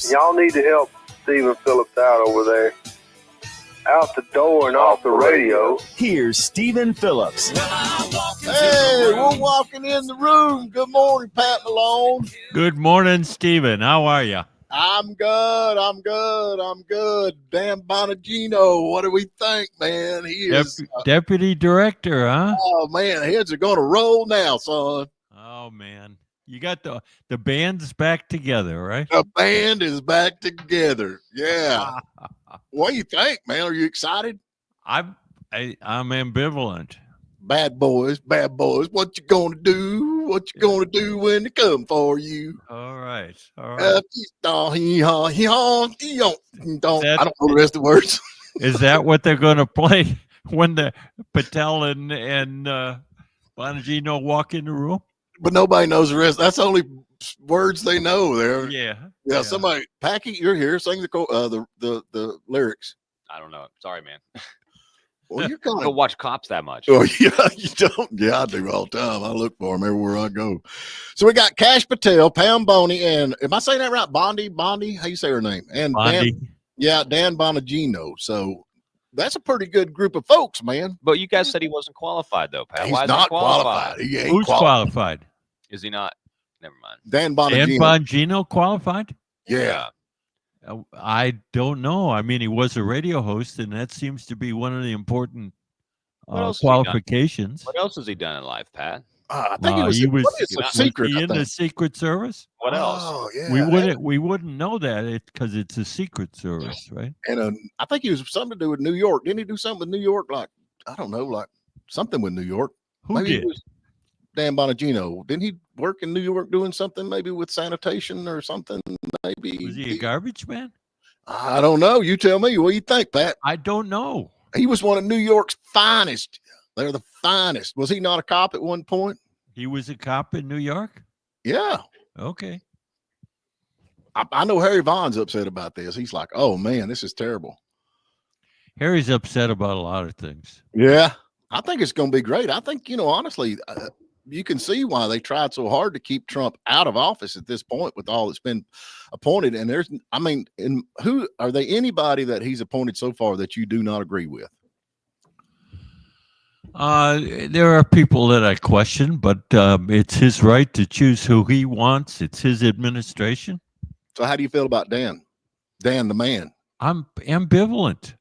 Phillips. Y'all need to help Stephen Phillips out over there. Out the door and off the radio. Here's Stephen Phillips. Hey, we're walking in the room. Good morning, Pat Malone. Good morning, Stephen. How are you? I'm good. Dan Bongino, what do we think, man? He is Deputy Director, huh? Oh man, heads are gonna roll now, son. Oh man, you got the band's back together, right? The band is back together. Yeah. What do you think, man? Are you excited? I'm ambivalent. Bad boys. What you gonna do? What you gonna do when they come for you? All right. I don't know the rest of the words. Is that what they're going to play when the Patel and Bongino walk in the room? But nobody knows the rest. That's the only words they know there. Yeah. Somebody, Packy, you're here. Sing the lyrics. I don't know. Sorry, man. Well, you're I kind don't of watch Cops that much. Oh yeah, you don't. Yeah, I do all the time. I look for them everywhere I go. So we got Kash Patel, Pam Bondi, and am I saying that right? Bondi. How you say her name? And Bondi. Dan Bongino. So that's a pretty good group of folks, man. But you guys said he wasn't qualified, though, Pat. He's Why is not he qualified? He ain't Who's qualified? Is he not? Never mind. Dan Dan Bongino. Bongino qualified? Yeah. I don't know. I mean, he was a radio host, and that seems to be one of the important qualifications. What else has he done in life, Pat? I think he was a secret. he in the Secret Service? What else? Oh, yeah. We wouldn't know that because it's a Secret Service, right? And I think he was something to do with New York. Didn't he do something with New York? Like, I don't know, like something with New York. Who did? Dan Bongino. Didn't he work in New York doing something maybe with sanitation or something? Maybe. Was he a garbage man? I don't know. You tell me. What do you think, Pat? I don't know. He was one of New York's finest. They're the finest. Was he not a cop at one point? He was a cop in New York? Yeah. Okay. I know Harry Vaughn's upset about this. He's like, oh, man, this is terrible. Harry's upset about a lot of things. Yeah. I think it's going to be great. I think, honestly, you can see why they tried so hard to keep Trump out of office at this point with all that's been appointed. And who are they? Anybody that he's appointed so far that you do not agree with? There are people that I question, but it's his right to choose who he wants. It's his administration. So how do you feel about Dan? Dan, the man. I'm ambivalent.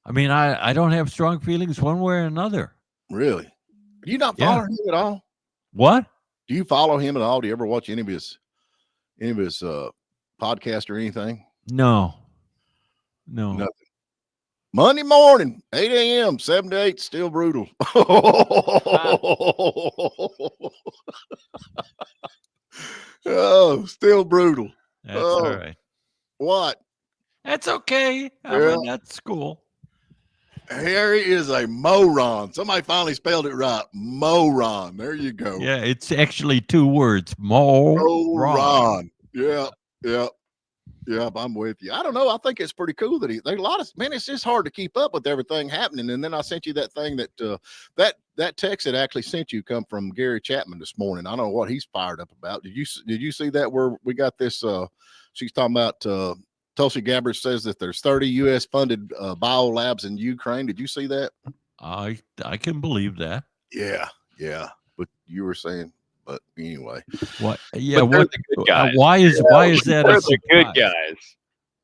I mean, I don't have strong feelings one way or another. Really? Do you not follow him at all? What? Do you follow him at all? Do you ever watch any of his podcast or anything? No. Nothing. Monday morning, 8 a.m., 7 to 8, still brutal. Oh, still brutal. That's all right. What? That's okay. I mean, that's cool. Harry is a moron. Somebody finally spelled it right. Moron. There you go. Yeah, it's actually 2 words. Moron. Yeah. I'm with you. I don't know. I think it's pretty cool that it's just hard to keep up with everything happening. And then I sent you that thing that text that actually sent you come from Gary Chapman this morning. I don't know what he's fired up about. Did you see that where we got this? She's talking about Tulsi Gabbard says that there's 30 U.S. funded biolabs in Ukraine. Did you see that? I can believe that. Yeah. But you were saying. But anyway, what? Yeah, what? Why is that a surprise? The good guys.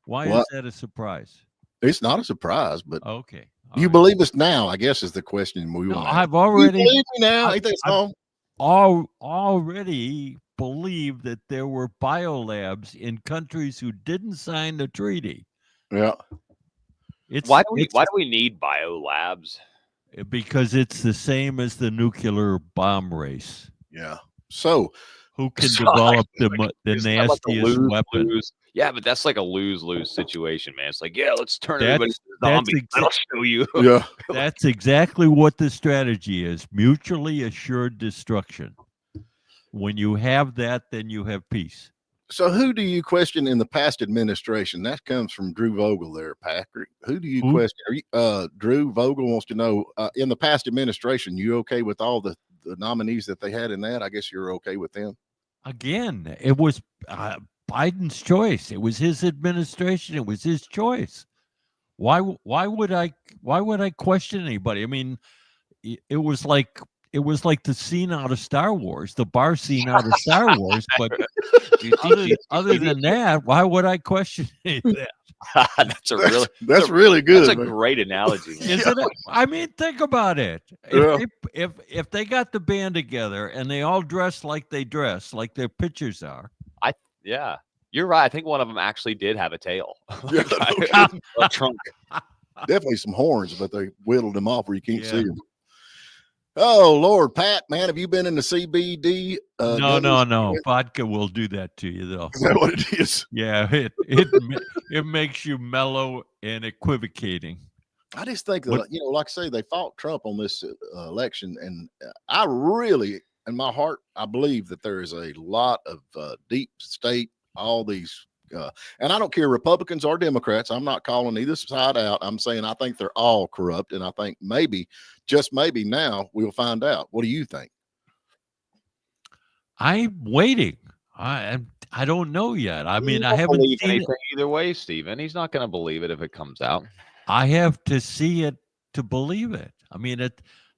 Why is that a surprise? It's not a surprise, but okay. You believe us now? I guess is the question we want. I've already. You believe me now? Ain't that so? Already believe that there were biolabs in countries who didn't sign the treaty. Yeah. Why do we need biolabs? Because it's the same as the nuclear bomb race. Yeah. So who can develop the nastiest weapon? Yeah, but that's like a lose-lose situation, man. It's like, let's turn everybody into zombies. I'll show you. Yeah. That's exactly what the strategy is. Mutually assured destruction. When you have that, then you have peace. So who do you question in the past administration? That comes from Drew Vogel there, Patrick. Who do you question? Drew Vogel wants to know, in the past administration, you okay with all the nominees that they had in that? I guess you're okay with them. Again, it was Biden's choice. It was his administration. It was his choice. Why would I question anybody? I mean, it was like the scene out of Star Wars, the bar scene out of Star Wars. But other than that, why would I question that? That's really good. That's a great analogy. Isn't it? I mean, think about it. If they got the band together and they all dress like they dress, like their pictures are. Yeah, you're right. I think one of them actually did have a tail. A trunk. Definitely some horns, but they whittled them off where you can't see them. Oh, Lord, Pat, man, have you been in the CBD? No. Vodka will do that to you, though. Is that what it is? Yeah, it makes you mellow and equivocating. I just think that, like I say, they fought Trump on this election, and I really, in my heart, I believe that there is a lot of deep state, all these, and I don't care Republicans or Democrats. I'm not calling either side out. I'm saying I think they're all corrupt, and I think maybe, just maybe now we'll find out. What do you think? I'm waiting. I don't know yet. I mean, I haven't believe seen anything it. either way, Stephen. He's not going to believe it if it comes out. I have to see it to believe it. I mean,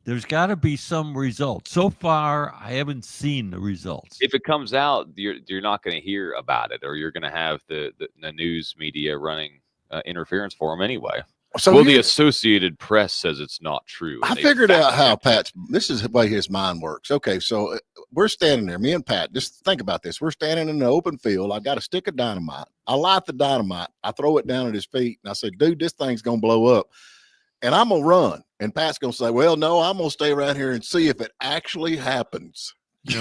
there's got to be some result. So far, I haven't seen the results. If it comes out, you're not going to hear about it, or you're going to have the news media running interference for him anyway. So the Associated Press says it's not true. I figured out how this is the way his mind works. Okay, so we're standing there, me and Pat, just think about this. We're standing in the open field. I got a stick of dynamite. I light the dynamite. I throw it down at his feet, and I say, dude, this thing's going to blow up. And I'm going to run. And Pat's going to say, well, no, I'm going to stay around here and see if it actually happens. I'm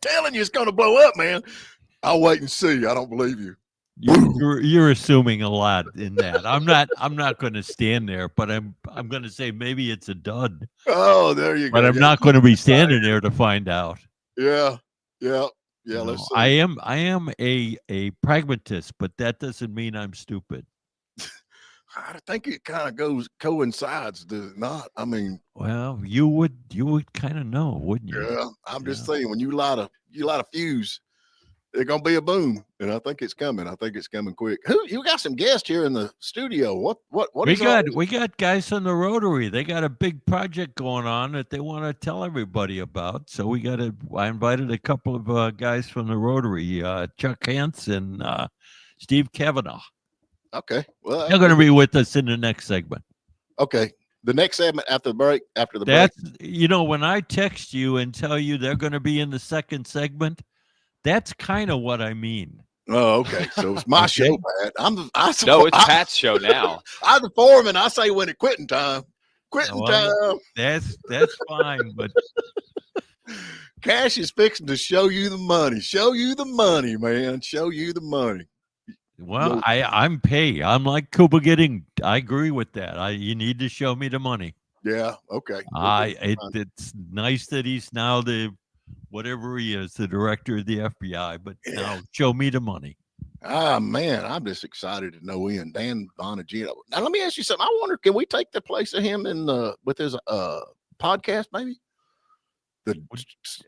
telling you, it's going to blow up, man. I'll wait and see. I don't believe you. You're assuming a lot in that. I'm not going to stand there, but I'm going to say maybe it's a dud. Oh, there you go. But I'm not going to be standing there to find out. Yeah. Let's see. I am a pragmatist, but that doesn't mean I'm stupid. I think it kind of coincides, does it not? I mean, well, you would kind of know, wouldn't you? Yeah, I'm just saying, when you light a fuse, it's gonna be a boom, and I think it's coming. I think it's coming quick. You got some guests here in the studio? What we got guys from the Rotary. They got a big project going on that they want to tell everybody about. So I invited a couple of guys from the Rotary, Chuck Hance and Steve Kavanaugh. Okay, well, they're going to be with us in the next segment. Okay, the next segment after the break. Break. When I text you and tell you they're going to be in the second segment, that's kind of what I mean. Oh, okay. So it's my show, Pat. It's Pat's show now. I'm the foreman. I say when it's quitting time. Time. That's fine, but Cash is fixing to show you the money. Show you the money, man. Show you the money. Well, I'm paid. I'm like Cuba Gooding. I agree with that. You need to show me the money. Yeah. Okay. It's nice that he's now whatever he is, the director of the FBI. But now show me the money. Ah, man, I'm just excited to know him, Dan Bongino. Now let me ask you something. I wonder, can we take the place of him with his podcast, maybe?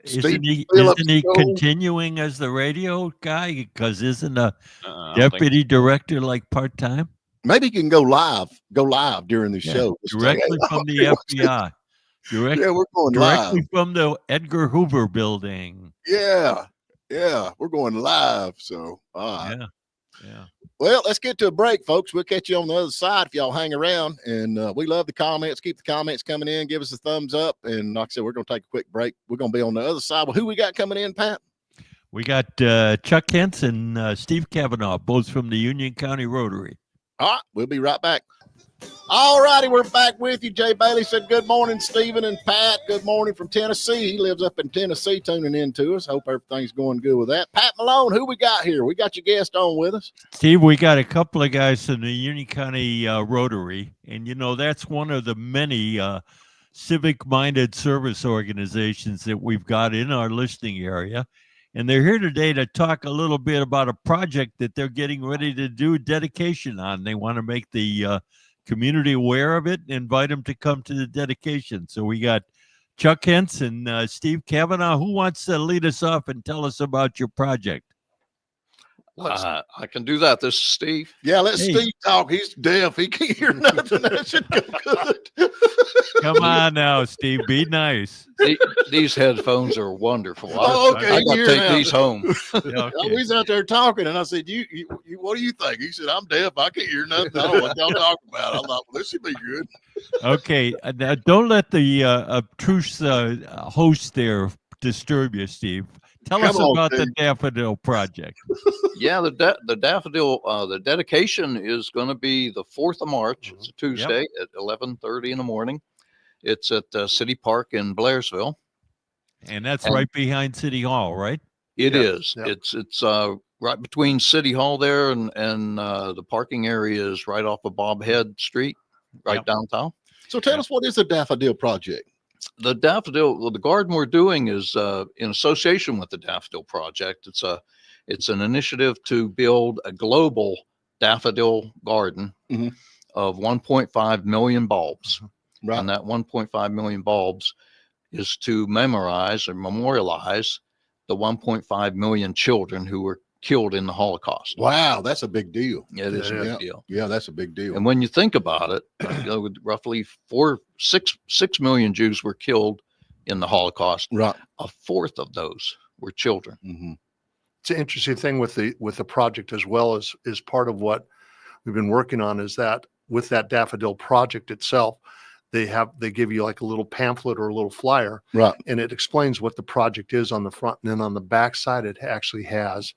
Isn't he continuing as the radio guy? Because isn't a deputy director like part-time? Maybe he can go live during the show. Directly from the FBI. We're going directly live. From the Edgar Hoover building. Yeah, we're going live. So, yeah. Well, let's get to a break, folks. We'll catch you on the other side if y'all hang around. And we love the comments. Keep the comments coming in. Give us a thumbs up. And like I said, we're going to take a quick break. We're going to be on the other side. Well, who we got coming in, Pat? We got Chuck Hance and Steve Kavanaugh, both from the Union County Rotary. All right, we'll be right back. All righty, we're back with you. Jay Bailey said good morning, Stephen and Pat. Good morning from Tennessee. He lives up in Tennessee tuning in to us. Hope everything's going good with that. Pat Malone, who we got here? We got your guest on with us. Steve, we got a couple of guys from the Union County Rotary. And, that's one of the many civic-minded service organizations that we've got in our listening area. And they're here today to talk a little bit about a project that they're getting ready to do dedication on. They want to make the community aware of it and invite them to come to the dedication. So we got Chuck Hance and Steve Kavanaugh. Who wants to lead us off and tell us about your project? I can do that. This is Steve. Yeah, let Hey. Steve talk. He's deaf. He can't hear nothing. That should go good. Come on now, Steve. Be nice. These headphones are wonderful. Oh, okay, I got to here take now. these home. Okay. He's out there talking, and I said, "You, what do you think?" He said, "I'm deaf. I can't hear nothing. I don't know what y'all talking about." I thought, "Well, this should be good." Okay. Now don't let the obtuse host there disturb you, Steve. Tell us Come on, about the Steve. Daffodil Project. Yeah, the daffodil. The dedication is going to be the 4th of March. It's a Tuesday at 11:30 in the morning. It's at City Park in Blairsville. And that's right behind City Hall, right? It Yep, is. yep. It's right between City Hall there and the parking area is right off of Bob Head Street, right downtown. So tell us, what is the Daffodil Project? The daffodil, well, the garden we're doing is in association with the Daffodil Project. It's an initiative to build a global daffodil garden Mhm. of 1.5 million bulbs. Right. And that 1.5 million bulbs is to memorize or memorialize the 1.5 million children who were killed in the Holocaust. Wow, that's a big deal. It is a Yeah. big deal. Yeah, that's a big deal. And when you think about it, with roughly 6 million Jews were killed in the Holocaust. Right. A fourth of those were children. Mm-hmm. It's an interesting thing with the project, as well as is part of what we've been working on, is that with that Daffodil Project itself, they give you like a little pamphlet or a little flyer, Right. and it explains what the project is on the front, and then on the back side it actually has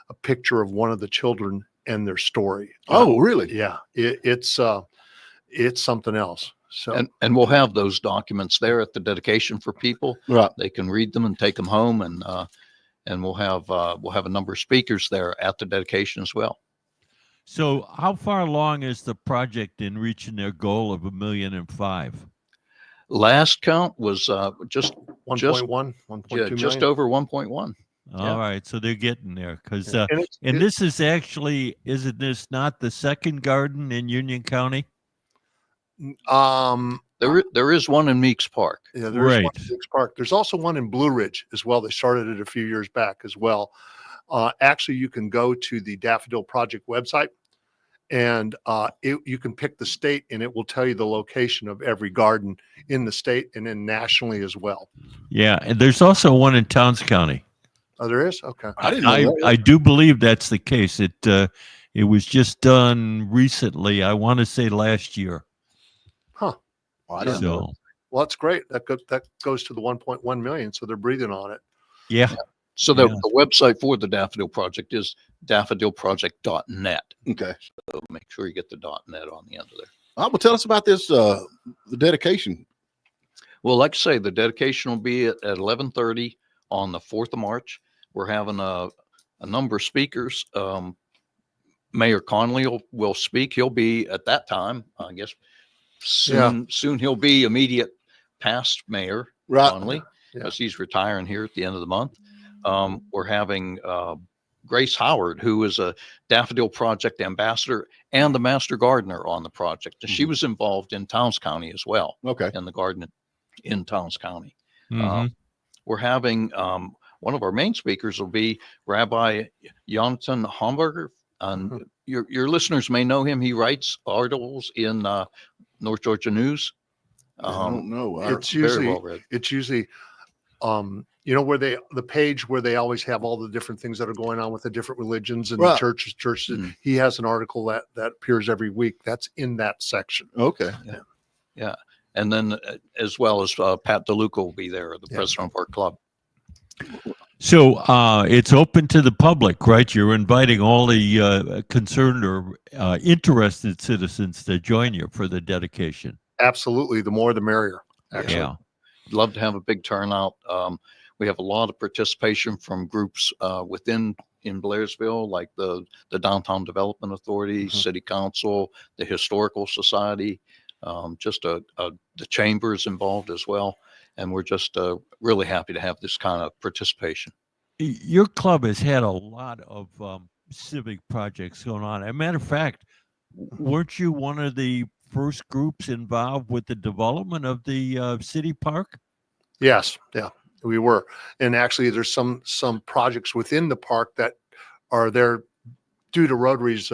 a picture of one of the children and their story. Oh, really? Yeah, it's something else. So And we'll have those documents there at the dedication for people. Right. They can read them and take them home, and we'll have a number of speakers there at the dedication as well. So how far along is the project in reaching their goal of 1.5 million? Last count was just 1.1, 1.2 yeah, just million. over 1.1. All right, so they're getting there because And this is actually, isn't this not the second garden in Union County? There is one in Meeks Park. Yeah, there's one Right. in Dix Park. There's also one in Blue Ridge as well. They started it a few years back as well. Actually, you can go to the Daffodil Project website, and you can pick the state, and it will tell you the location of every garden in the state and then nationally as well. Yeah, and there's also one in Towns County. Oh, there is? Okay. I didn't know that. I do believe that's the case. It was just done recently. I want to say last year. Huh. Well, I didn't know. So Well, that's great. That goes to the 1.1 million. So they're breathing on it. yeah. So Yeah. the website for the Daffodil Project is daffodilproject.net. Okay. So make sure you get the .net on the end of there. Well, tell us about this, the dedication. Well, like I say, the dedication will be at 11:30 on the 4th of March. We're having a number of speakers. Mayor Conley will speak. He'll be at that time, I guess. Soon he'll be immediate past Mayor Right. Conley, because he's retiring here at the end of the month. We're having Grace Howard, who is a Daffodil Project ambassador and the master gardener on the project. She was involved in Towns County as well, Okay. in the garden in Towns County. Mhm. We're having one of our main speakers will be Rabbi Jonathan Homburger. And your listeners may know him. He writes articles in North Georgia News. I don't know. It's very usually well read. It's usually where the page where they always have all the different things that are going on with the different religions and Right. the churches. Mhm. He has an article that appears every week. That's in that section. Okay. Yeah. And then as well as Pat DeLuca will be there, the president of our club. So it's open to the public, right? You're inviting all the concerned or interested citizens to join you for the dedication. Absolutely. The more, the merrier. Actually. Yeah. Love to have a big turnout. We have a lot of participation from groups in Blairsville, like the Downtown Development Authority, City Council, the Historical Society, the chambers involved as well. And we're just really happy to have this kind of participation. Your club has had a lot of civic projects going on. As a matter of fact, weren't you one of the first groups involved with the development of the city park? Yes. Yeah, we were. And actually there's some projects within the park that are there due to Rotary's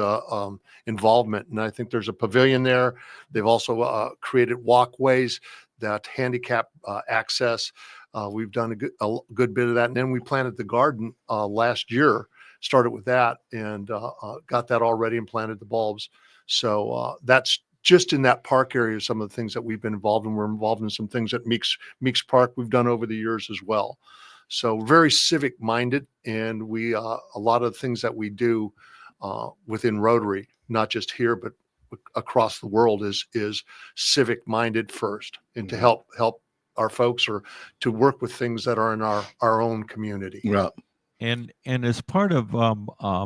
involvement. And I think there's a pavilion there. They've also created walkways that handicap access. We've done a good bit of that. And then we planted the garden last year, started with that, and got that all ready and planted the bulbs. So that's just in that park area, some of the things that we've been involved in. We're involved in some things at Meeks Park we've done over the years as well. So very civic minded, and we a lot of the things that we do within Rotary, not just here but across the world, is civic minded first, and to help our folks, or to work with things that are in our own community. Right. And as part of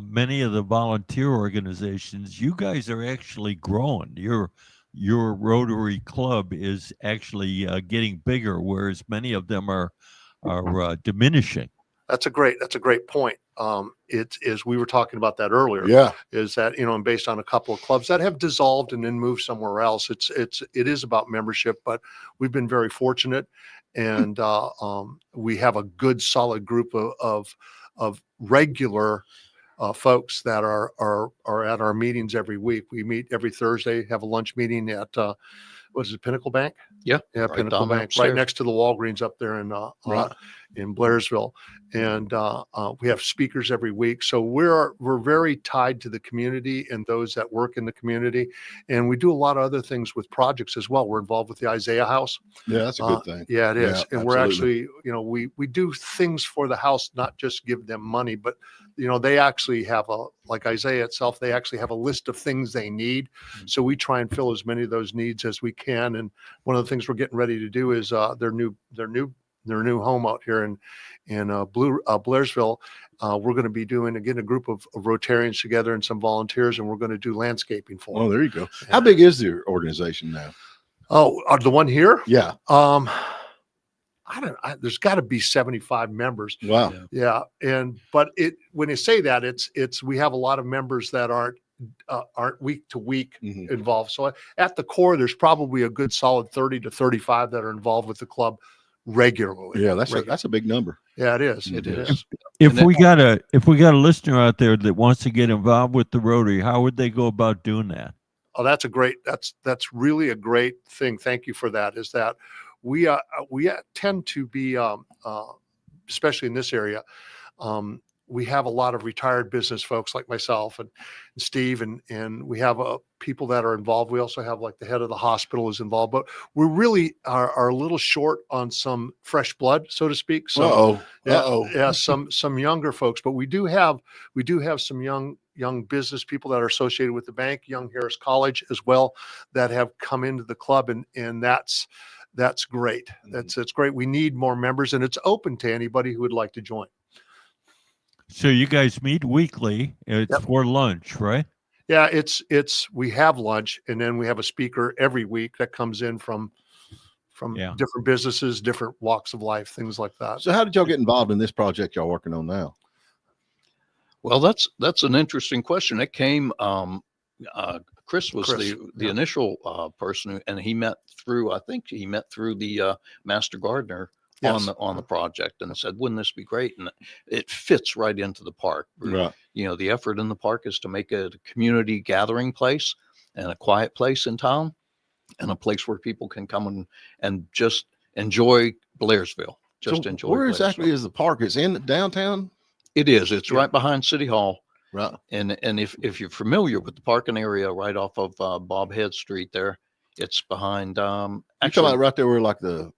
many of the volunteer organizations, you guys are actually growing. Your Rotary Club is actually getting bigger, whereas many of them are diminishing. That's a great point. It is, we were talking about that earlier. Yeah. Is that, and based on a couple of clubs that have dissolved and then moved somewhere else, it is about membership, but we've been very fortunate, and we have a good solid group of regular folks that are at our meetings every week. We meet every Thursday, have a lunch meeting at what is it, Pinnacle Bank? Yeah, right, Pinnacle Bank, upstairs, right next to the Walgreens up there in Blairsville. And we have speakers every week. So we're very tied to the community and those that work in the community. And we do a lot of other things with projects as well. We're involved with the Isaiah House. Yeah, that's a good thing. Yeah, it is. Yeah, and we're absolutely. actually, we do things for the house, not just give them money, but they actually have like Isaiah itself, they actually have a list of things they need. So we try and fill as many of those needs as we can. And one of the things we're getting ready to do is their new home out here in Blairsville. We're going to be doing, again, a group of Rotarians together and some volunteers, and we're going to do landscaping for them. Oh, there you go. How big is your organization now? Oh, the one here? Yeah. There's got to be 75 members. Wow. Yeah. But when you say that, we have a lot of members that aren't week to week involved. So at the core, there's probably a good solid 30 to 35 that are involved with the club regularly. Yeah, that's a big number. Yeah, it is. It It is. is. If we got a listener out there that wants to get involved with the Rotary, how would they go about doing that? Oh, that's really a great thing. Thank you for that. Is that we tend to be, especially in this area, we have a lot of retired business folks like myself and Steve, and we have people that are involved. We also have, like, the head of the hospital is involved, but we really are a little short on some fresh blood, so to speak. So yeah, some younger folks, but we do have some young business people that are associated with the bank, Young Harris College as well, that have come into the club, and that's great. That's great. We need more members, and it's open to anybody who would like to join. So you guys meet weekly. It's for lunch, right? Yeah, we have lunch, and then we have a speaker every week that comes in from different businesses, different walks of life, things like that. So how did y'all get involved in this project y'all working on now? Well, that's an interesting question. It came, Chris was the initial person, and he met through the master gardener on the project, and said, wouldn't this be great? And it fits right into the park. Right. The effort in the park is to make it a community gathering place and a quiet place in town, and a place where people can come and just enjoy Blairsville. Where exactly is the park? It's in downtown? It is. It's right behind City Hall. Right. And if you're familiar with the parking area right off of Bob Head Street there, it's behind You talking about right there where, like, the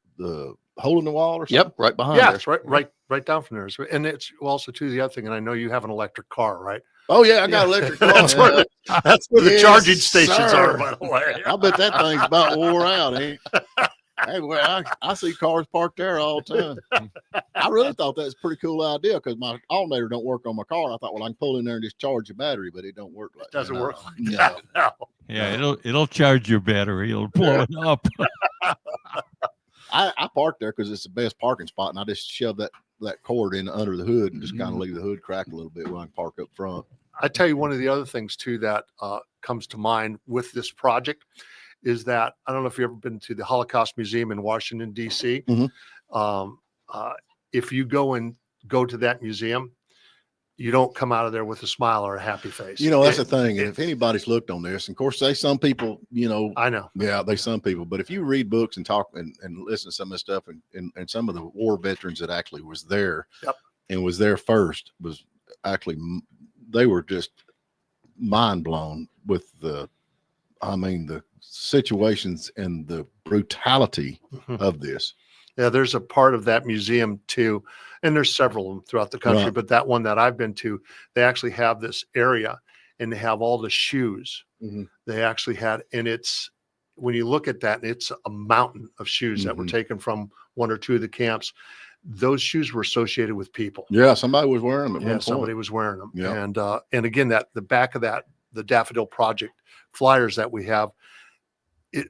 hole in the wall or something? Yep, right behind. Yeah, there. it's right down from there. And it's also, too, the other thing, and I know you have an electric car, right? Oh yeah, I got an electric car. That's where the Yes, charging stations sir. are, by the way. I bet that thing's about wore out, ain't it? Hey, well, I see cars parked there all the time. I really thought that was a pretty cool idea, because my alternator don't work on my car. I thought, well, I can pull in there and just charge the battery, but it don't work like that. Doesn't work like No. that. No. Yeah, it'll charge your battery. It'll blow it up. I parked there because it's the best parking spot, and I just shove that cord in under the hood and just kind of leave the hood cracked a little bit when I can park up front. I tell you, one of the other things, too, that comes to mind with this project is that, I don't know if you've ever been to the Holocaust Museum in Washington, D.C. If you go to that museum, you don't come out of there with a smile or a happy face. That's the thing. And if anybody's looked on this, and of course, some people, I know. Yeah, some people. But if you read books and talk and listen to some of the stuff and some of the war veterans that actually was there and was there first, was actually, they were just mind blown with the situations and the brutality of this. Yeah, there's a part of that museum too, and there's several of them throughout the country, Right. but that one that I've been to, they actually have this area and they have all the shoes. They actually had, and it's, when you look at that, it's a mountain of shoes that were taken from one or two of the camps. Those shoes were associated with people. Yeah, somebody was wearing them. Yeah, somebody was wearing them. Yeah. And again, that the back of that, the Daffodil Project flyers that we have,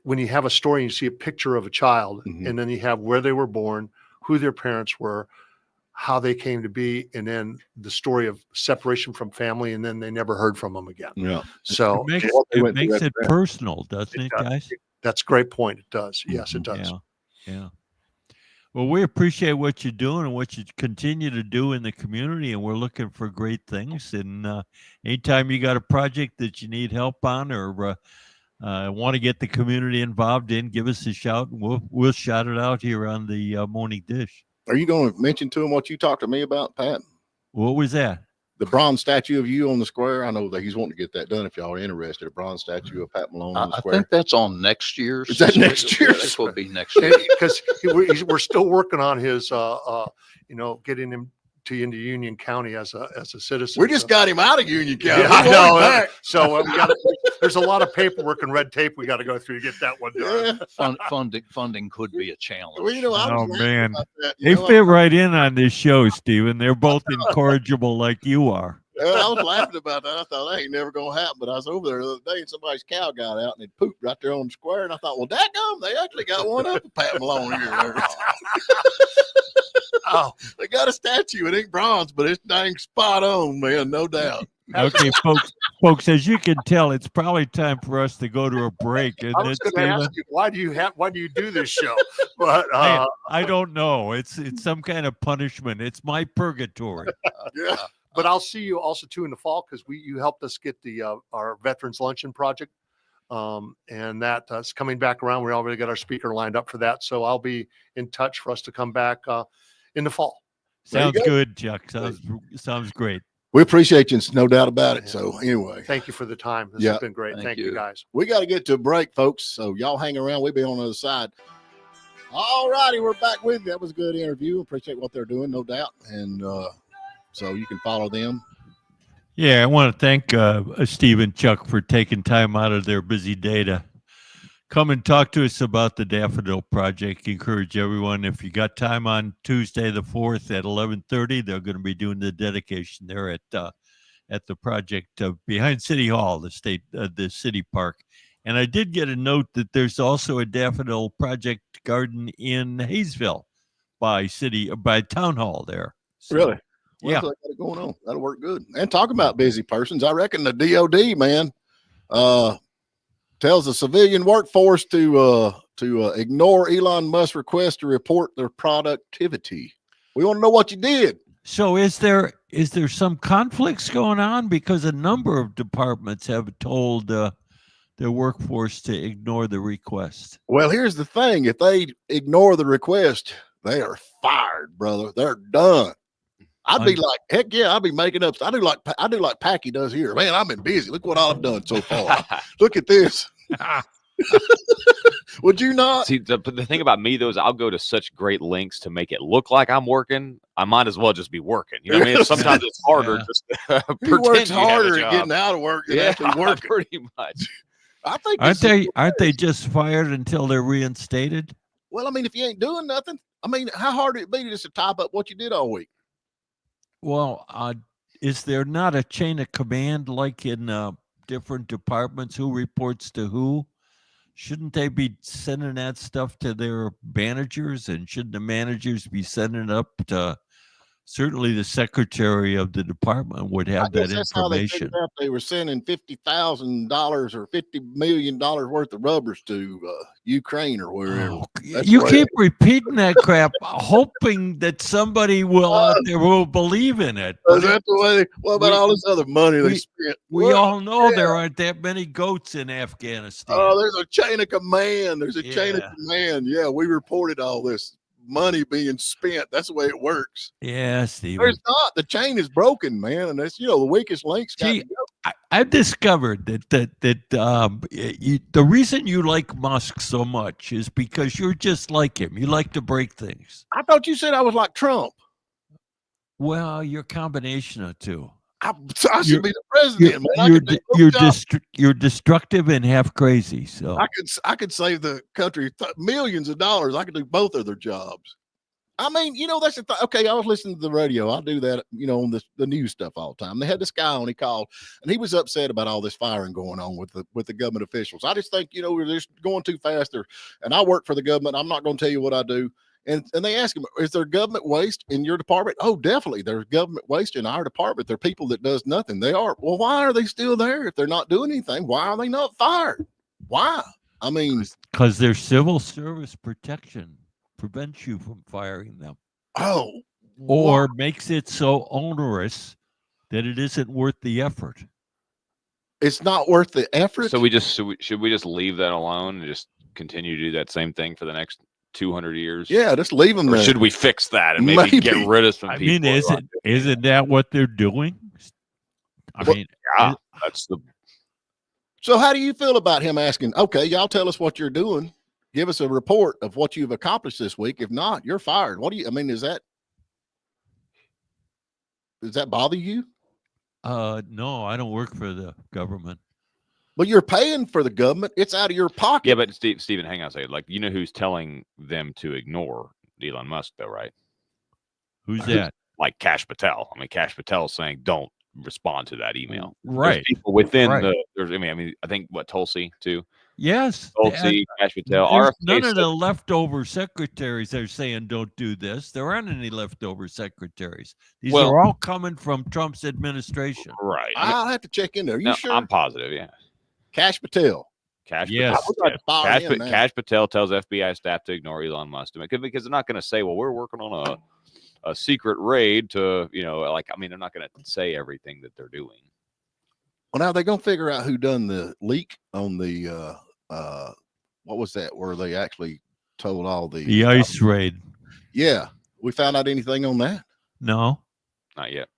when you have a story, you see a picture of a child, and then you have where they were born, who their parents were, how they came to be, and then the story of separation from family, and then they never heard from them again. Yeah. So It makes it personal, doesn't it, guys? that's a great point. It does. Yes, it does. Yeah. Well, we appreciate what you're doing and what you continue to do in the community, and we're looking for great things. And anytime you got a project that you need help on or want to get the community involved in, give us a shout, and we'll shout it out here on the Morning Dish. Are you going to mention to him what you talked to me about, Pat? What was that? The bronze statue of you on the square. I know that he's wanting to get that done. If y'all are interested, a bronze statue of Pat Malone on the I square. think that's on next year's. Is that next year? That will be next year. Because we're still working on his, getting him into Union County as a citizen. We just got him out of Union County. Yeah, I know. So there's a lot of paperwork and red tape we got to go through to get that one done. Funding could be a challenge. Well, Oh man, they fit right in on this show, Stephen. They're both incorrigible like you are. I was laughing about that. I thought that ain't never gonna happen. But I was over there the other day, and somebody's cow got out and it pooped right there on the square. And I thought, well, dadgum, they actually got one up at Pat Malone here. Oh, they got a statue. It ain't bronze, but it's dang spot on, man, no doubt. Okay, folks, as you can tell, it's probably time for us to go to a break. Isn't I was it, going to ask Stephen? you, why do you do this show? But I don't know. It's some kind of punishment. It's my purgatory. Yeah. But I'll see you also too in the fall, because you helped us get our Veterans Luncheon Project, and that's coming back around. We already got our speaker lined up for that, so I'll be in touch for us to come back in the fall. Sounds good, Chuck. Sounds great. We appreciate you, no doubt about it. So anyway, Thank you for the time. This has been great. Thank you, guys. we got to get to a break, folks. So y'all hang around. We'll be on the other side. All righty, we're back with you. That was a good interview. Appreciate what they're doing, no doubt. And so you can follow them. Yeah, I want to thank Steve and Chuck for taking time out of their busy day to come and talk to us about the Daffodil Project. Encourage everyone, if you got time on Tuesday the 4th at 11:30, they're going to be doing the dedication there at the project behind City Hall, the city park. And I did get a note that there's also a Daffodil Project garden in Hayesville by Town Hall there. So, Really? Yeah. Well, they got it going on. That'll work good. And talking about busy persons, I reckon the DOD, man, tells the civilian workforce to ignore Elon Musk's request to report their productivity. We want to know what you did. So is there some conflicts going on? Because a number of departments have told their workforce to ignore the request. Well, here's the thing. If they ignore the request, they are fired, brother. They're done. I'd be like, heck yeah, I'd be making up. I do like Packy does here. Man, I've been busy. Look what I've done so far. Look at this. Would you not? See, the thing about me, though, is I'll go to such great lengths to make it look like I'm working. I might as well just be working. You know what I mean? Sometimes it's harder just to He pretend works you have a harder at job. getting out of work than Yeah, actually working. pretty much. I think Aren't they just fired until they're reinstated? Well, I mean, if you ain't doing nothing, I mean, how hard would it be just to type up what you did all week? Well, is there not a chain of command like in different departments? Who reports to who? Shouldn't they be sending that stuff to their managers, and shouldn't the managers be sending it up to certainly the secretary of the department would have that That's how they information. figured out they were sending $50,000 or $50 million worth of rubbers to Ukraine or wherever. Oh, That's you the way keep repeating that crap, hoping that somebody will out there will believe in it. Is that the way? What about all this other money they we- spent? We What? all know there aren't that many goats in Afghanistan. Oh, there's a chain of command. There's a chain of Yeah. command. Yeah, we reported all this money being spent. That's the way it works. Yeah, Stephen. There's not. The chain is broken, man, and that's the weakest link's got See, to go. I've discovered that the reason you like Musk so much is because you're just like him. You like to break things. I thought you said I was like Trump. Well, you're a combination of two. I You're- should be the president, man. You're destructive and half crazy. So I could save the country millions of dollars. I could do both of their jobs. I mean, that's the okay. I was listening to the radio. I do that, on the news stuff all the time. They had this guy on. He called, and he was upset about all this firing going on with the government officials. I just think we're just going too fast. And I work for the government. I'm not going to tell you what I do. And they ask him, is there government waste in your department? Oh, definitely. There's government waste in our department. There are people that does nothing. They are. Well, why are they still there if they're not doing anything? Why are they not fired? Why? I mean, because their civil service protection prevents you from firing them, or makes it so onerous that it isn't worth the effort. It's not worth the effort. So should we just leave that alone and just continue to do that same thing for the next 200 years? Yeah, just leave them Or there. should we fix that and maybe get rid of some I people? mean, isn't that what they're doing? Yeah, that's the. So how do you feel about him asking, okay, y'all tell us what you're doing. Give us a report of what you've accomplished this week. If not, you're fired. Does that bother you? No, I don't work for the government. Well, you're paying for the government. It's out of your pocket. Yeah, but Stephen, hang on a second. Like, who's telling them to ignore Elon Musk, though, right? Who's that? Like Kash Patel. I mean, Kash Patel is saying, don't respond to that email. Right. There's people within Right. I think Tulsi too. Yes. Tulsi, Kash Patel. There's RFK none of said- the leftover secretaries are saying don't do this. There aren't any leftover secretaries. These Well- are all coming from Trump's administration. Right. I'll have to check in there. Are you No, sure? I'm positive. Yeah. Cash Patel. Kash Yes. Patel. I would like to follow him now. Kash Patel tells FBI staff to ignore Elon Musk because they're not going to say, well, we're working on a secret raid to, they're not going to say everything that they're doing. Well, now they're going to figure out who done the leak on the, what was that? Where they actually told all The ICE raid. Yeah. We found out anything on that? No. Not yet.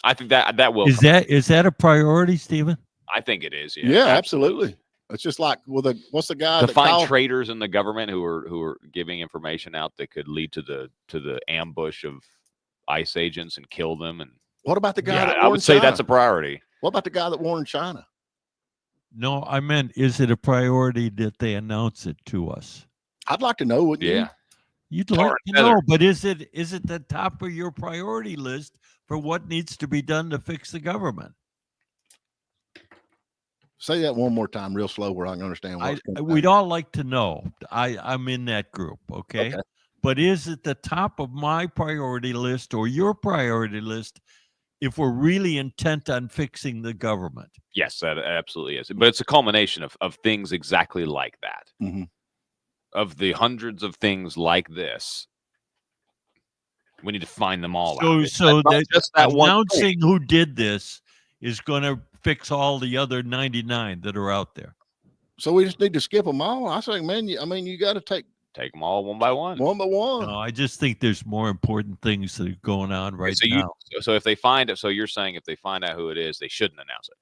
I think that will. Is that a priority, Stephen? I think it is. Yeah, absolutely. It's just like what's the guy to that find called? traitors in the government who are giving information out that could lead to the ambush of ICE agents and kill them. And What about the guy? yeah, that I would warned say China? that's a priority. What about the guy that warned China? No, I meant, is it a priority that they announce it to us? I'd like to know. Wouldn't you? Yeah. You'd Tar like and to feather. know, but is it the top of your priority list for what needs to be done to fix the government? Say that one more time, real slow, where I can understand. We'd all like to know. I'm in that group, okay? But is it the top of my priority list or your priority list if we're really intent on fixing the government? Yes, that absolutely is. But it's a culmination of things exactly like that. Mhm. Of the hundreds of things like this, we need to find them all out. So It's not that just that one thing. announcing who did this is going to fix all the other 99 that are out there. So we just need to skip them all. I say, man, you got to take them all one by one. One by one. No, I just think there's more important things that are going on right so now. So if they find it, so you're saying if they find out who it is, they shouldn't announce it.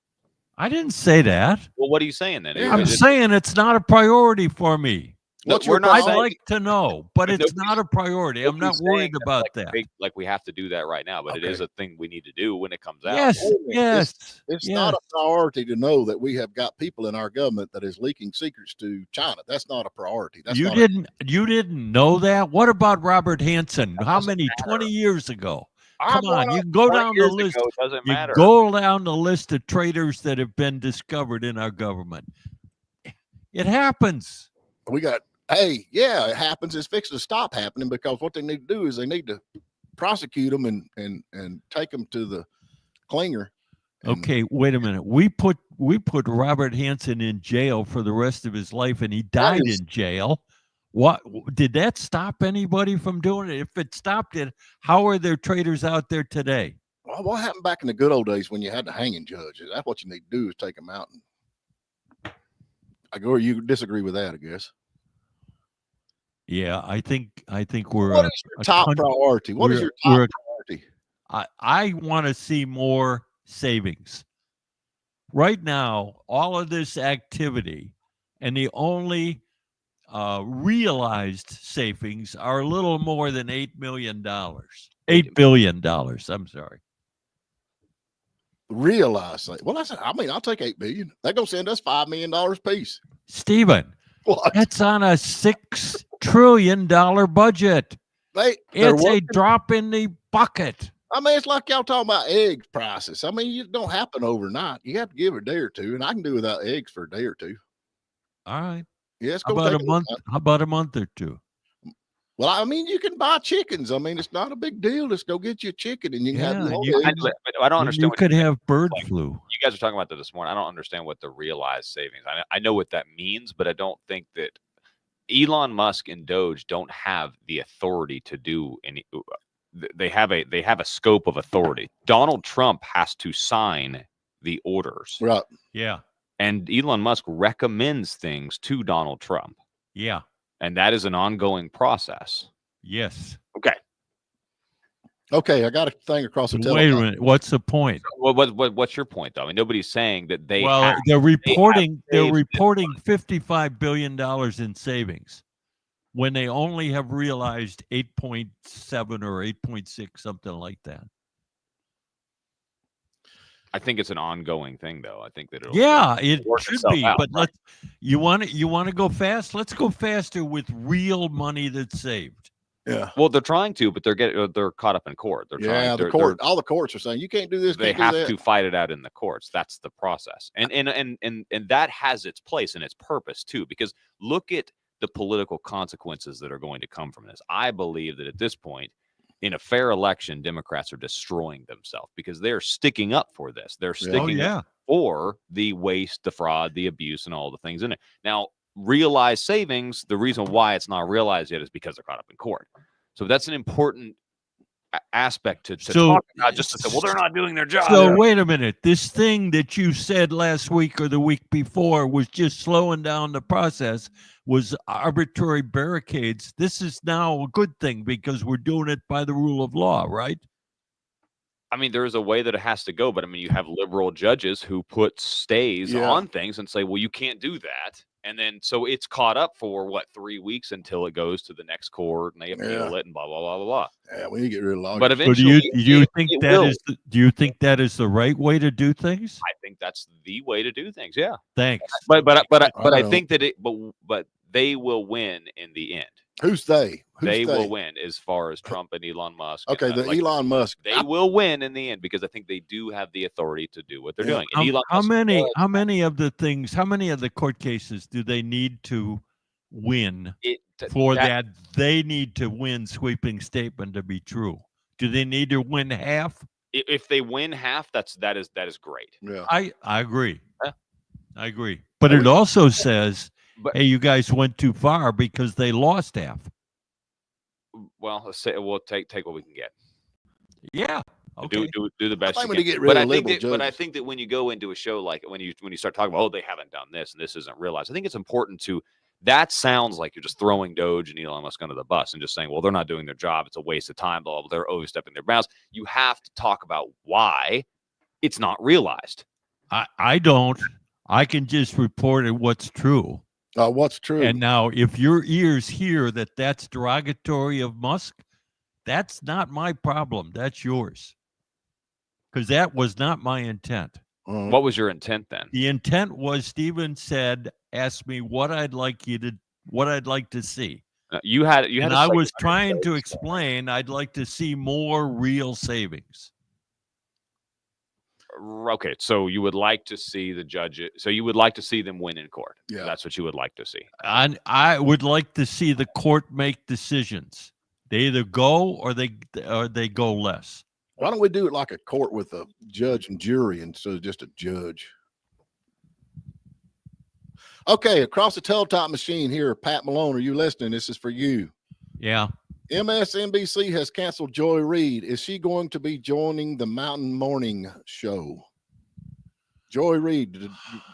I didn't say that. Well, what are you saying then? I'm saying it's not a priority for me. I'd like to know, but it's not a priority. I'm not worried about that. Like we have to do that right now, but it is a thing we need to do when it comes out. Yes. It's not a priority to know that we have got people in our government that is leaking secrets to China. That's not a priority. You didn't know that? What about Robert Hansen? How many? 20 years ago. Come on, you can go down the list. It doesn't matter. Go down the list of traitors that have been discovered in our government. It happens. It happens. It's fixing to stop happening because what they need to do is they need to prosecute them and take them to the clinger. Okay, wait a minute. We put Robert Hansen in jail for the rest of his life, and he died in jail. What did that stop anybody from doing it? If it stopped it, how are there traitors out there today? Well, what happened back in the good old days when you had the hanging judges? That's what you need to do, is take them out. And or you disagree with that, I guess. Yeah, I think we're What is your top priority? What is your top priority? I want to see more savings. Right now, all of this activity and the only realized savings are a little more than $8 million. $8 billion. I'm sorry. Realize, well, I'll take $8 billion. They're gonna send us $5 million apiece. Stephen, what? That's on a $6 trillion budget. It's a drop in the bucket. I mean, it's like y'all talking about egg prices. I mean, it don't happen overnight. You have to give it a day or two, and I can do without eggs for a day or two. All right. Yeah, how about a month? How about a month or two? Well, I mean, you can buy chickens. I mean, it's not a big deal. Just go get you a chicken, and you can have eggs. I don't understand. You could have bird flu. You guys are talking about that this morning. I don't understand what the realized savings. I know what that means, but I don't think that Elon Musk and Doge don't have the authority to do any. They have a scope of authority. Donald Trump has to sign the orders. Right. Yeah. And Elon Musk recommends things to Donald Trump. Yeah. And that is an ongoing process. Yes. Okay. Okay, I got a thing across the telephone. Wait a minute. What's the point? What's your point, though? I mean, nobody's saying that they. Well, they're reporting $55 billion in savings when they only have realized 8.7 or 8.6, something like that. I think it's an ongoing thing, though. I think that it should be. Out, but right? you want to go fast? Let's go faster with real money that's saved. Yeah. Well, they're trying to, but they're caught up in court. All the courts are saying you can't do this. They have to fight it out in the courts. That's the process, and that has its place and its purpose too. Because look at the political consequences that are going to come from this. I believe that at this point, in a fair election, Democrats are destroying themselves because they're sticking up for this. They're sticking up for the waste, the fraud, the abuse, and all the things in it. Now, realized savings, the reason why it's not realized yet is because they're caught up in court. So that's an important aspect to talk about, just to say, well, they're not doing their job. So wait a minute. This thing that you said last week or the week before was just slowing down the process, was arbitrary barricades. This is now a good thing because we're doing it by the rule of law, right? I mean, there is a way that it has to go, but I mean, you have liberal judges who put stays on things and say, well, you can't do that. And then, so it's caught up for 3 weeks until it goes to the next court and they appeal it and blah, blah, blah, blah, blah. Yeah, we need to get rid of law. But eventually, do you think that is the right way to do things? I think that's the way to do things. Yeah. Thanks. But I think that but they will win in the end. Who's they? They will win as far as Trump and Elon Musk. Okay, Elon Musk. They will win in the end because I think they do have the authority to do what they're doing. And how many of the court cases do they need to win that they need to win sweeping statement to be true? Do they need to win half? If they win half, that is great. Yeah. I agree. Yeah. I agree. But it also says, hey, you guys went too far because they lost half. Well, let's say we'll take what we can get. Yeah. Okay. Do the best you can. Get rid of but I think that when you go into a show like when you start talking about, they haven't done this and this isn't realized, I think it's important to. That sounds like you're just throwing Doge and Elon Musk under the bus and just saying, well, they're not doing their job. It's a waste of time. Blah, blah, blah. They're overstepping their bounds. You have to talk about why it's not realized. I don't. I can just report what's true. What's true? And now, if your ears hear that that's derogatory of Musk, that's not my problem. That's yours. Because that was not my intent. What was your intent then? The intent was Stephen said, ask me what I'd like to see. You had. And I was trying to explain I'd like to see more real savings. Okay, so you would like to see the judges. So you would like to see them win in court. Yeah, that's what you would like to see. I would like to see the court make decisions They either go or they go less. Why don't we do it like a court with a judge and jury instead of just a judge? Okay, across the teletype machine here, Pat Malone, are you listening? This is for you. Yeah. MSNBC has canceled Joy Reid. Is she going to be joining the Mountain Morning Show? Joy Reid, the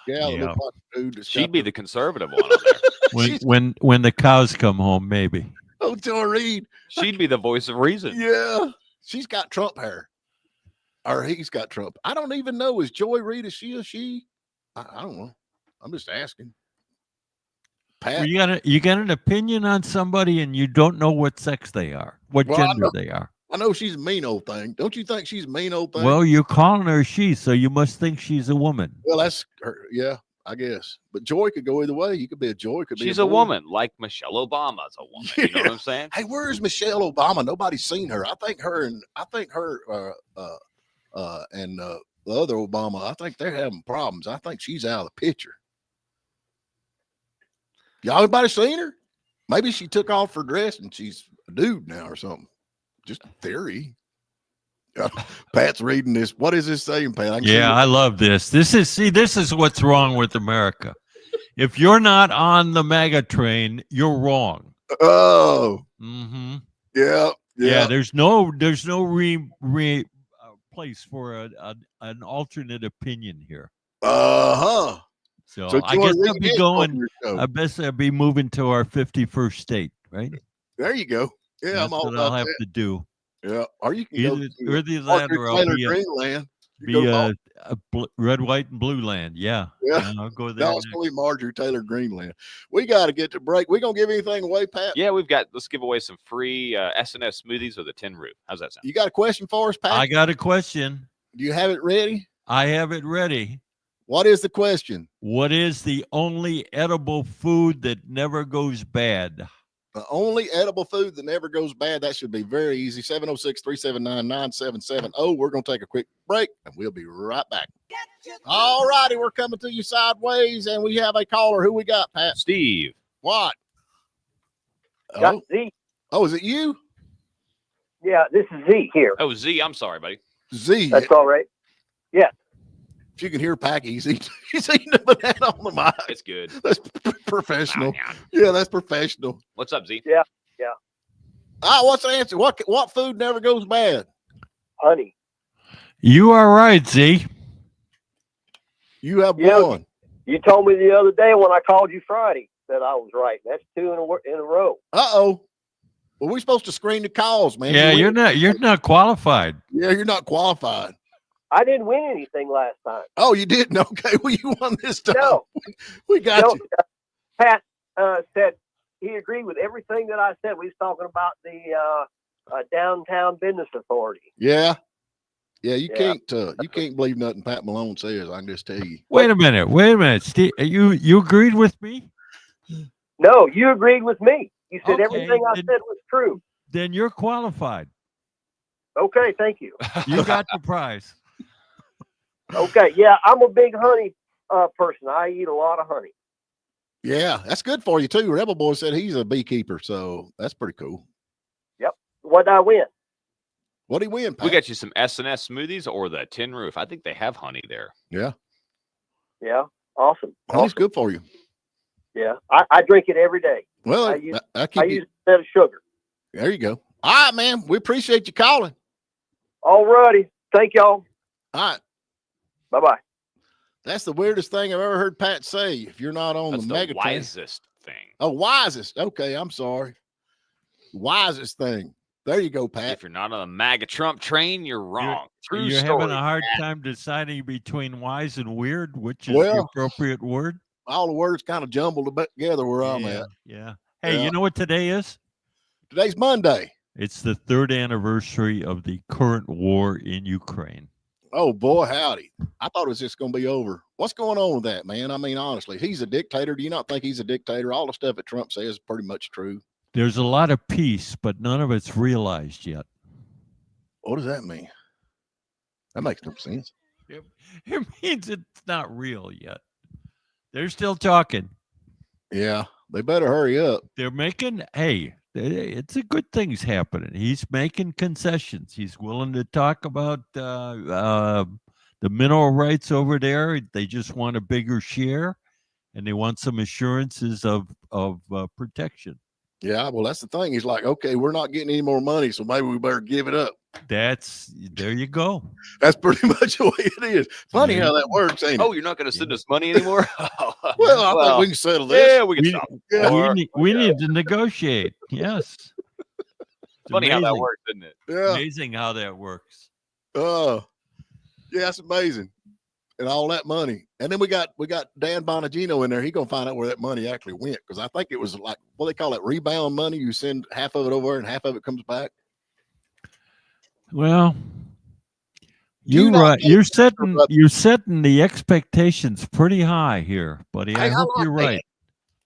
gal that looked like a dude that's She'd got be the conservative one on there. When the cows come home, maybe. Oh, Joy Reid. She'd be the voice of reason. Yeah. She's got Trump hair. Or he's got Trump. I don't even know. Is Joy Reid, is she a she? I don't know. I'm just asking. Pat. Well, you got an opinion on somebody and you don't know what sex they are, what gender they are. I know she's a mean old thing. Don't you think she's a mean old thing? Well, you're calling her she, so you must think she's a woman. Well, that's her. Yeah, I guess. But Joy could go either way. You could be a Joy. She's a woman, like Michelle Obama's a woman. Yeah. You know what I'm saying? Hey, where is Michelle Obama? Nobody's seen her. I think her and the other Obama, I think they're having problems. I think she's out of the picture. Y'all anybody seen her? Maybe she took off her dress and she's a dude now or something. Just a theory. Pat's reading this. What is this saying, Pat? I love this. This is what's wrong with America. If you're not on the MAGA train, you're wrong. Oh. Mm-hmm. Yeah. There's no place for an alternate opinion here. Uh-huh. So I guess I'll be going. I guess I'll be moving to our 51st state, right? There you go. Yeah, That's I'm all what about I'll have that. to do. Yeah, or you can Either that, or I'll be Greenland. red, white, and blue land. Yeah, I'll go there. No, it's going to be Marjorie Taylor Greenland. We got to get to break. We gonna give anything away, Pat? Yeah, let's give away some free S&S smoothies with a tin roof. How's that sound? You got a question for us, Pat? I got a question. Do you have it ready? I have it ready. What is the question? What is the only edible food that never goes bad? The only edible food that never goes bad. That should be very easy. 706-379-9770. We're going to take a quick break, and we'll be right back. All righty, we're coming to you sideways, and we have a caller. Who we got, Pat? Steve. What? Got Z. Oh, is it you? Yeah, this is Z here. Oh, Z. I'm sorry, buddy. Z. That's all right. Yeah. If you can hear Packy, he's eating a banana on the mic. It's good. That's professional. Yeah, that's professional. What's up, Z? Yeah. What's the answer? What food never goes bad? Honey. You are right, Z. You have one. You told me the other day when I called you Friday that I was right. That's two in a row. Uh-oh. Well, we're supposed to screen the calls, man. Yeah, you're not qualified. Yeah, you're not qualified. I didn't win anything last time. Oh, you didn't? Okay, well, you won this time. No. We got you. Pat said he agreed with everything that I said. We was talking about the downtown business authority. Yeah. Yeah, you can't believe nothing Pat Malone says. I can just tell you. Wait a minute, Steve. You agreed with me? No, you agreed with me. You said Okay, everything I said was true. Then you're qualified. Okay, thank you. You got the prize. Okay, yeah, I'm a big honey person. I eat a lot of honey. Yeah, that's good for you too. Rebel Boy said he's a beekeeper, so that's pretty cool. Yep. What'd I win? What'd he win, Pat? We got you some S&S smoothies or the tin roof. I think they have honey there. Yeah. Yeah, awesome. Honey's good for you. Yeah, I drink it every day. Well, I use you. it instead of sugar. There you go. All right, man. We appreciate you calling. All righty. Thank y'all. All right. Bye-bye. That's the weirdest thing I've ever heard Pat say. If you're not on That's the mega train. wisest thing. Oh, wisest. Okay, I'm sorry. Wisest thing. There you go, Pat. If you're not on the MAGA Trump train, you're wrong. True You're story. having a hard time deciding between wise and weird, which is the appropriate word. All the words kind of jumbled together where I'm at. Yeah. Hey, Yeah. you know what today is? Today's Monday. It's the 3rd anniversary of the current war in Ukraine. Oh, boy, howdy. I thought it was just going to be over. What's going on with that, man? I mean, honestly, he's a dictator. Do you not think he's a dictator? All the stuff that Trump says is pretty much true. There's a lot of peace, but none of it's realized yet. What does that mean? That makes no sense. It means it's not real yet. They're still talking. Yeah, they better hurry up. They're it's a good thing's happening. He's making concessions. He's willing to talk about the mineral rights over there. They just want a bigger share, and they want some assurances of protection. Yeah, well, that's the thing. He's like, okay, we're not getting any more money, so maybe we better give it up. There you go. That's pretty much the way it is. Funny how that works, ain't it? Oh, you're not going to send us money anymore? Well, I think we can settle this. Yeah, we can stop. We need to negotiate. Yes. It's Funny how that amazing. works, isn't it? Yeah. Amazing how that works. Yeah, it's amazing. And all that money. And then we got Dan Bongino in there. He gonna find out where that money actually went. Because I think it was like, what they call it, rebound money. You send half of it over and half of it comes back. Well, you you're not right. think You're setting the expectations pretty high here, buddy. Hey, I hope like you're Dan. right.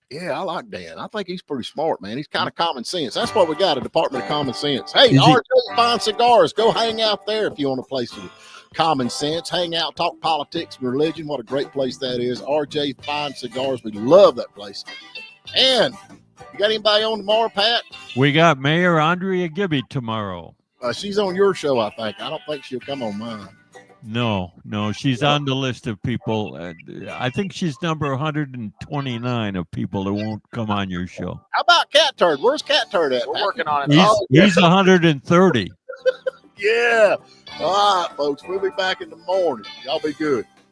Yeah, I like Dan. I think he's pretty smart, man. He's kind of common sense. That's what we got, a Department of Common Sense. Hey, Is he- RJ Fine Cigars. Go hang out there if you want a place of common sense. Hang out, talk politics and religion. What a great place that is. RJ Fine Cigars. We love that place. And you got anybody on tomorrow, Pat? We got Mayor Andrea Gibby tomorrow. She's on your show, I think. I don't think she'll come on mine. No, she's on the list of people. I think she's number 129 of people that won't come on your show. How about Cat Turd? Where's Cat Turd at? We're Pat? working on it. He's 130. Yeah. All right, folks. We'll be back in the morning. Y'all be good.